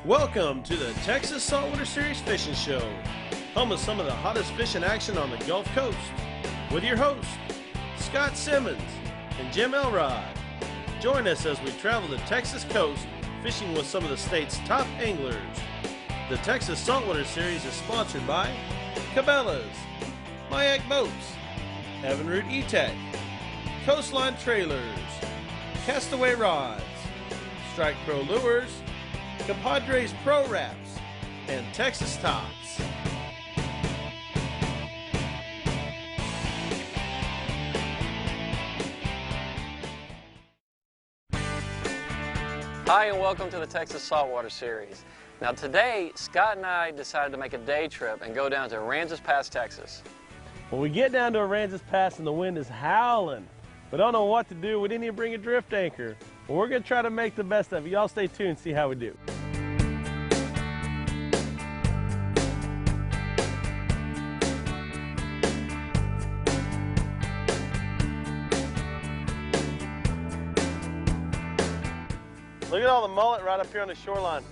Welcome to the Texas Saltwater Series Fishing Show, home of some of the hottest fishing action on the Gulf Coast, with your hosts, Scott Simmons and Jim Elrod. Join us as we travel the Texas coast, fishing with some of the state's top anglers. The Texas Saltwater Series is sponsored by Cabela's, Mayak Boats, Evinrude E-Tech, Coastline Trailers, Castaway Rods, Strike Pro Lures, Compadres Pro Wraps, and Texas Tops. Hi, and welcome to the Texas Saltwater Series. Now today, Scott and I decided to make a day trip and go down to Aransas Pass, Texas. When we get down to Aransas Pass and the wind is howling, we don't know what to do. We didn't even bring a drift anchor. But we're going to try to make the best of it. Y'all stay tuned and see how we do. Look at all the mullet right up here on the shoreline.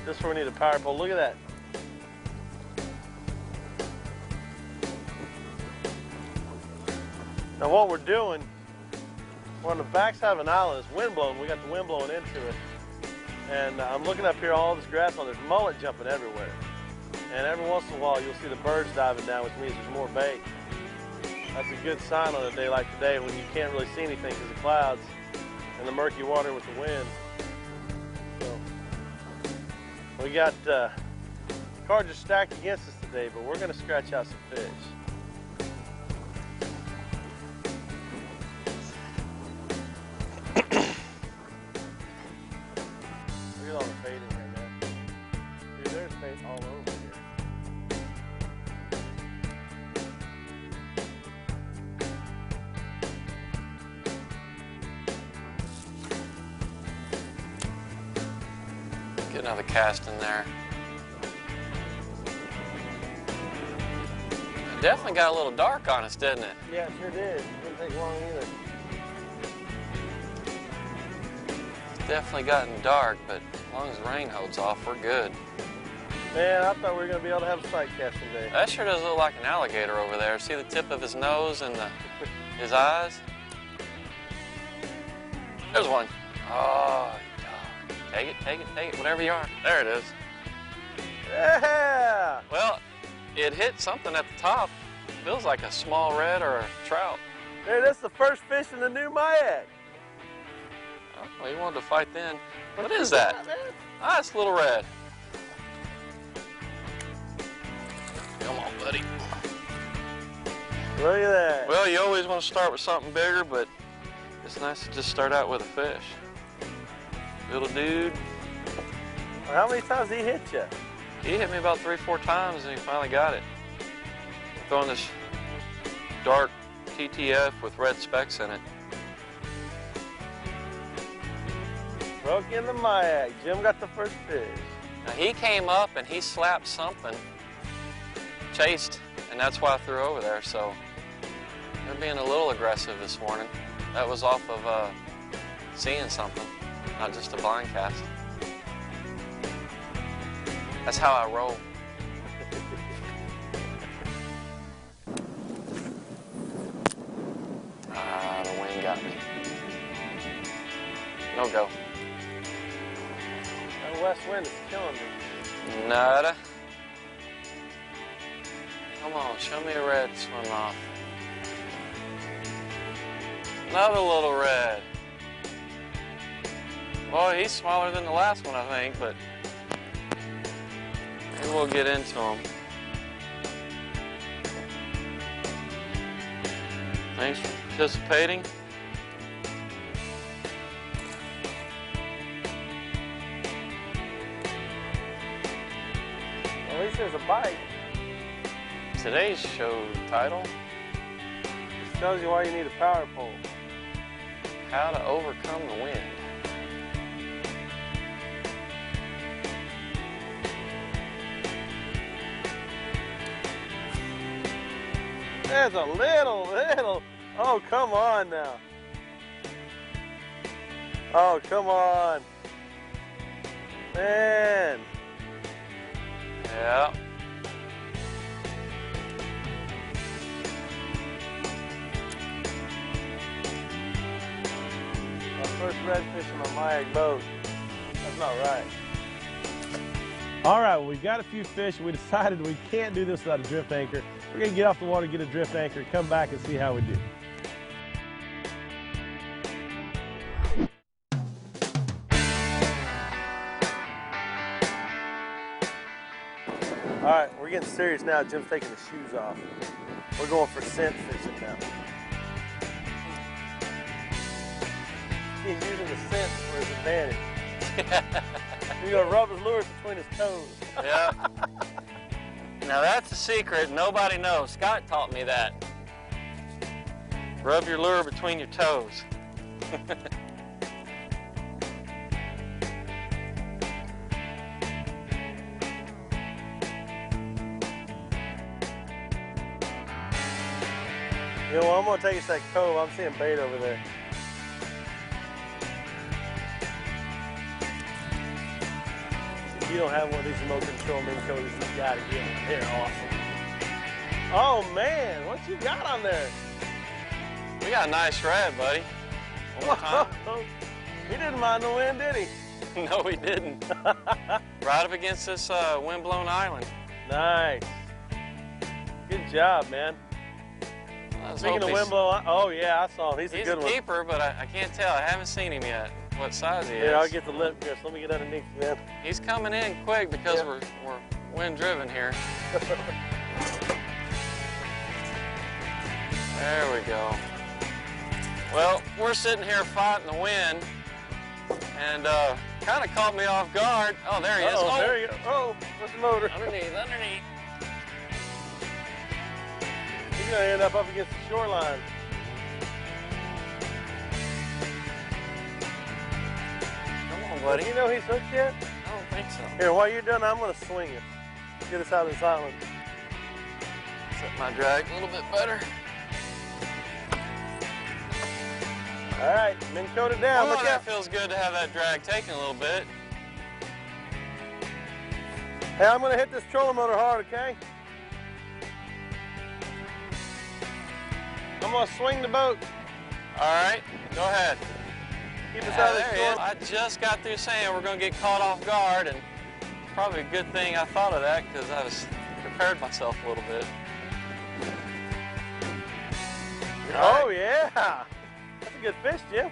This is where we need a power pole. Look at that. Now what we're doing, we're on the backside of an island. It's wind blowing. We got the wind blowing into it. And I'm looking up here, all this grass on. There's mullet jumping everywhere. And every once in a while, you'll see the birds diving down, which means there's more bait. That's a good sign on a day like today when you can't really see anything because of the clouds and the murky water with the wind. So we got cards are stacked against us today, but we're going to scratch out some fish. Look at all the bait in here, man. Dude, there's bait all over here. Get another cast in there. It definitely got a little dark on us, didn't it? Yeah, it sure did. It didn't take long either. It's definitely gotten dark, but as long as the rain holds off, we're good. Man, I thought we were going to be able to have a sight cast today. That sure does look like an alligator over there. See the tip of his nose and his eyes? There's one. Oh, take it, take it, take it, whatever you are. There it is. Yeah! Well, it hit something at the top. Feels like a small red or a trout. Hey, that's the first fish in the new Mayak. Oh, well, you wanted to fight then. What is that? Ah, it's a little red. Come on, buddy. Look at that. Well, you always want to start with something bigger, but it's nice to just start out with a fish. Little dude. How many times did he hit you? He hit me about 3-4 times and he finally got it. I'm throwing this dark TTF with red specks in it. Broke in the Mayak. Jim got the first fish. Now he came up and he slapped something, chased, and that's why I threw over there. So they're being a little aggressive this morning. That was off of seeing something, not just a blind cast. That's how I roll. Ah, the wind got me. No go. That west wind is killing me. Nada. Come on, show me a red swim off. Another little red. Boy, he's smaller than the last one, I think, but maybe we'll get into him. Thanks for participating. At least there's a bite. Today's show title, This tells you why you need a power pole. How to Overcome the Wind. There's a little, oh, come on now. Oh, come on. Man. Yeah. My first redfish on my Maya boat. That's not right. All right, well, we got a few fish. We decided we can't do this without a drift anchor. We're gonna get off the water, get a drift anchor, come back and see how we do. All right, we're getting serious now. Jim's taking the shoes off. We're going for scent fishing now. He's using the scent for his advantage. He's gonna rub his lures between his toes. Yeah. Now that's a secret nobody knows. Scott taught me that. Rub your lure between your toes. You know, I'm gonna take us to that cove. I'm seeing bait over there. If you don't have one of these remote control mini coaters, you gotta get them. They're awesome. Oh man, what you got on there? We got a nice red, buddy. One more time. He didn't mind the wind, did he? No, he didn't. Right up against this wind-blown island. Nice. Good job, man. Speaking of wind-blown, oh yeah, I saw him. He's a good one. He's a keeper, but I can't tell. I haven't seen him yet. What size he is? Yeah, I'll get the lip, Chris. Let me get underneath, man. He's coming in quick because we're wind-driven here. There we go. Well, we're sitting here fighting the wind, and kind of caught me off guard. Oh, there he is. Oh, there you go. Oh, what's the motor? Underneath. He's gonna end up against the shoreline. Come on, buddy. Do you know he's hooked yet? I don't think so. Here, while you're done, I'm gonna swing it. Get us out of this island. Set my drag a little bit better. All right, Minn Kota it down. Oh, Look that out. feels good to have that drag taken a little bit. Hey, I'm gonna hit this trolling motor hard, okay? I'm gonna swing the boat. All right, go ahead. Keep us out of the there he storm. is. I just got through saying we're going to get caught off guard, and probably a good thing I thought of that because I was prepared myself a little bit. Oh yeah, that's a good fish, Jim.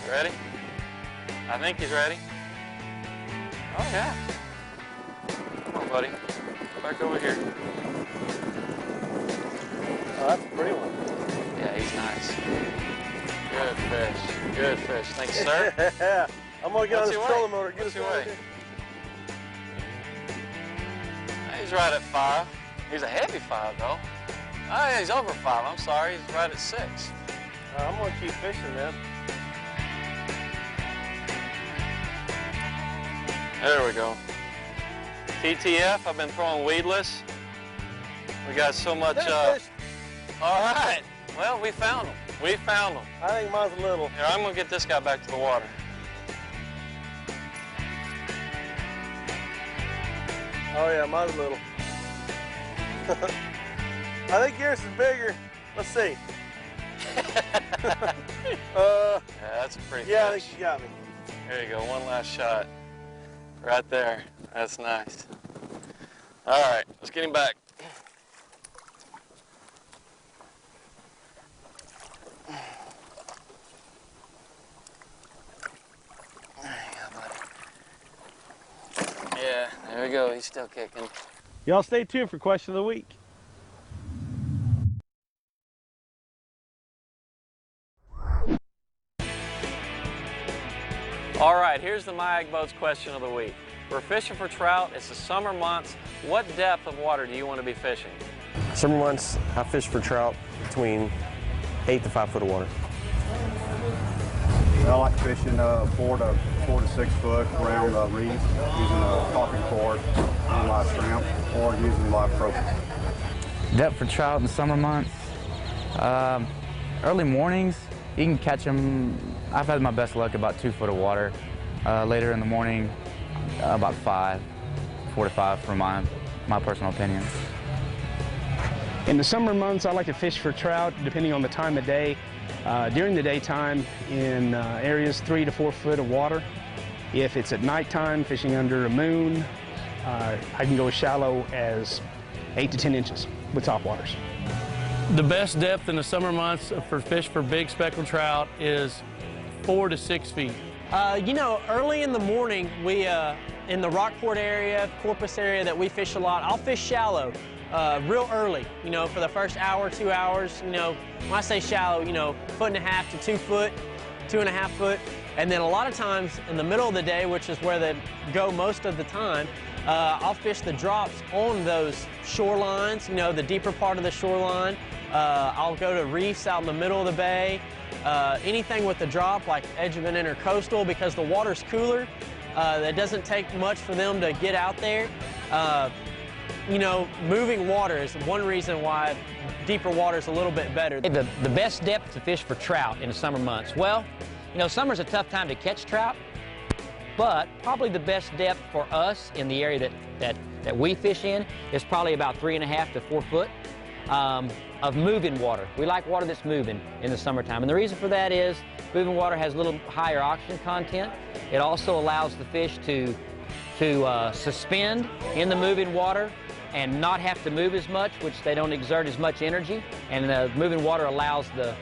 You ready? I think he's ready. Oh yeah. Come on, buddy. Go back over here. Oh, that's a pretty one. Yeah, he's nice. Good fish. Good fish. Thanks, sir. Yeah. I'm gonna get on What's this your trolling weight? motor. Get What's us your out of weight? here. He's right at 5. He's a heavy 5, though. Oh, yeah, he's over 5. I'm sorry. He's right at 6. I'm gonna keep fishing, man. There we go. TTF, I've been throwing weedless. We got so much, Fish. all right. Well, we found them. We found them. I think mine's a little. Here, I'm gonna get this guy back to the water. Oh yeah, mine's a little. I think yours is bigger. Let's see. Yeah, that's a pretty Yeah, I fish. think you got me. There you go, one last shot. Right there. That's nice. All right, let's get him back. Yeah, there we go. He's still kicking. Y'all stay tuned for question of the week. All right, here's the My Ag Boats question of the week. We're fishing for trout. It's the summer months. What depth of water do you want to be fishing? Summer months, I fish for trout between 8 to 5 foot of water. I like fishing 4 to 6 foot around reefs using a caulking cord on live shrimp or using live croaker. Depth for trout in the summer months, early mornings, You can catch them. I've had my best luck about 2 foot of water. Later in the morning, about 4 to 5 for my personal opinion. In the summer months, I like to fish for trout, depending on the time of day. During the daytime, in areas 3 to 4 foot of water. If it's at nighttime, fishing under a moon, I can go as shallow as 8 to 10 inches with topwaters. The best depth in the summer months for fish for big speckled trout is 4 to 6 feet. You know, early in the morning, we in the Rockport area, Corpus area that we fish a lot, I'll fish shallow real early, you know, for the first hour, 2 hours. You know, when I say shallow, you know, 1.5 to 2 foot, 2.5 foot. And then a lot of times in the middle of the day, which is where they go most of the time, I'll fish the drops on those shorelines, you know, the deeper part of the shoreline. I'll go to reefs out in the middle of the bay. Anything with the drop, like edge of an intercoastal, because the water's cooler. It doesn't take much for them to get out there. You know, moving water is one reason why deeper water is a little bit better. The best depth to fish for trout in the summer months. Well, you know, summer's a tough time to catch trout, but probably the best depth for us in the area that we fish in is probably about 3.5 to 4 foot of moving water. We like water that's moving in the summertime, and the reason for that is moving water has a little higher oxygen content. It also allows the fish to suspend in the moving water and not have to move as much, which they don't exert as much energy, and the moving water allows the